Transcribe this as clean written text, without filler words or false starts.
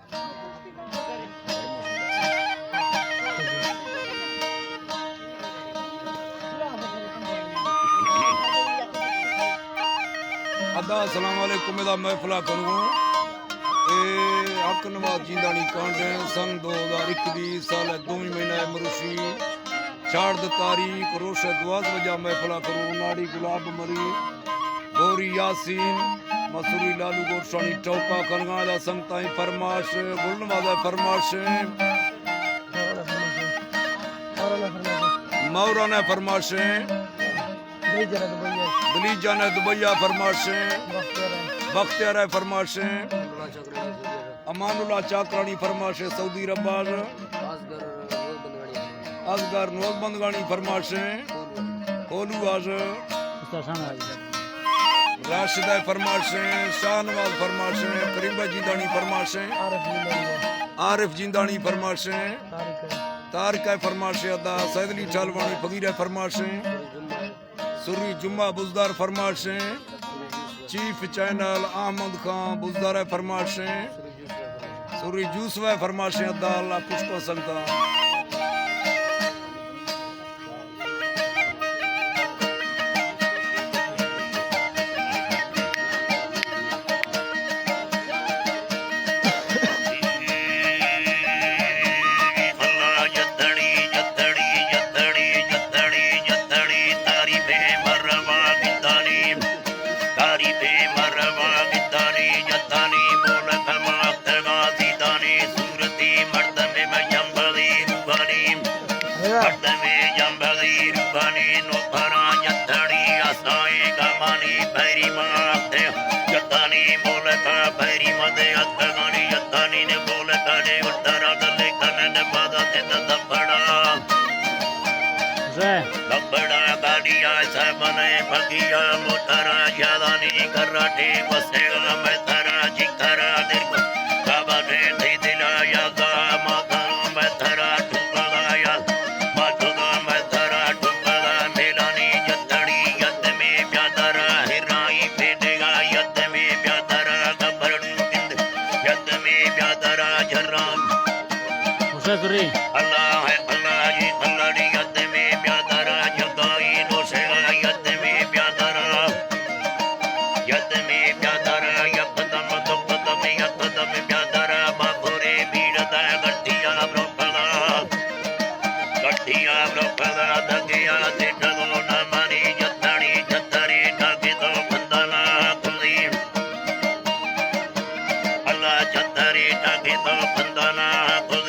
अदा अस्सलाम वालेकुम दा महफिला करूँ हक नवाज जिंदानी कांडे सन 2021 साल 2 महीना मरुशी चार तारीख रोशे दुआज वजा महफिला करूँ नाड़ी गुलाब मरी गौरी यासीन मसूरी लालू गोरसानी चौका कलगादा संगताई फरमाश गुलनवादा फरमाश मौराना फरमाश दलीजा ने दुबैया फरमाशें बख्तियार फरमाशें अमानुल्लाह चाकरानी फरमाशें सऊदी रब्बाज असगर नोजबंदगानी फरमाशें कोलू आज राशिदा फरमाशें शाहनवाज फरमाशें करीबा जिंदानी फरमाशें आरिफ जिंदानी फरमाशें तारिक फरमाशें अदा सैदली चालवानी फकीर फरमाशें सुरी जुम्मा बुजदार फरमाशें चीफ चैनल अहमद खान बुजदार फरमाशें सुरी जूसवा फरमाशें अदा अल्लाह पुष्को संगता लबड़ा गाड़िया सबने भगिया मोटरा यादानी कराटे बसेगा मैं थरा जिकरा देखो बाबा ने दे दिलाया गा मागा मैं थरा ठुकलाया मागा मैं थरा ठुकला मेलानी जतड़ी यद में प्यादरा हिराई फेडेगा यद में प्यादरा गबरू बिंद यद में प्यादरा जर्रान हुसैन अल्लाह है अल्लाह ये अल्लाह दी यद में प्यादरा जगाई नो सेगा यद में प्यादरा यकदम तो कदम यकदम प्यादरा बापुरे बीरदा गट्टिया ब्रोपला दगिया से डगो न मारी जतड़ी जतरी ढाके तो बंदना खुली अल्लाह जतरी ढाके तो बंदना खुली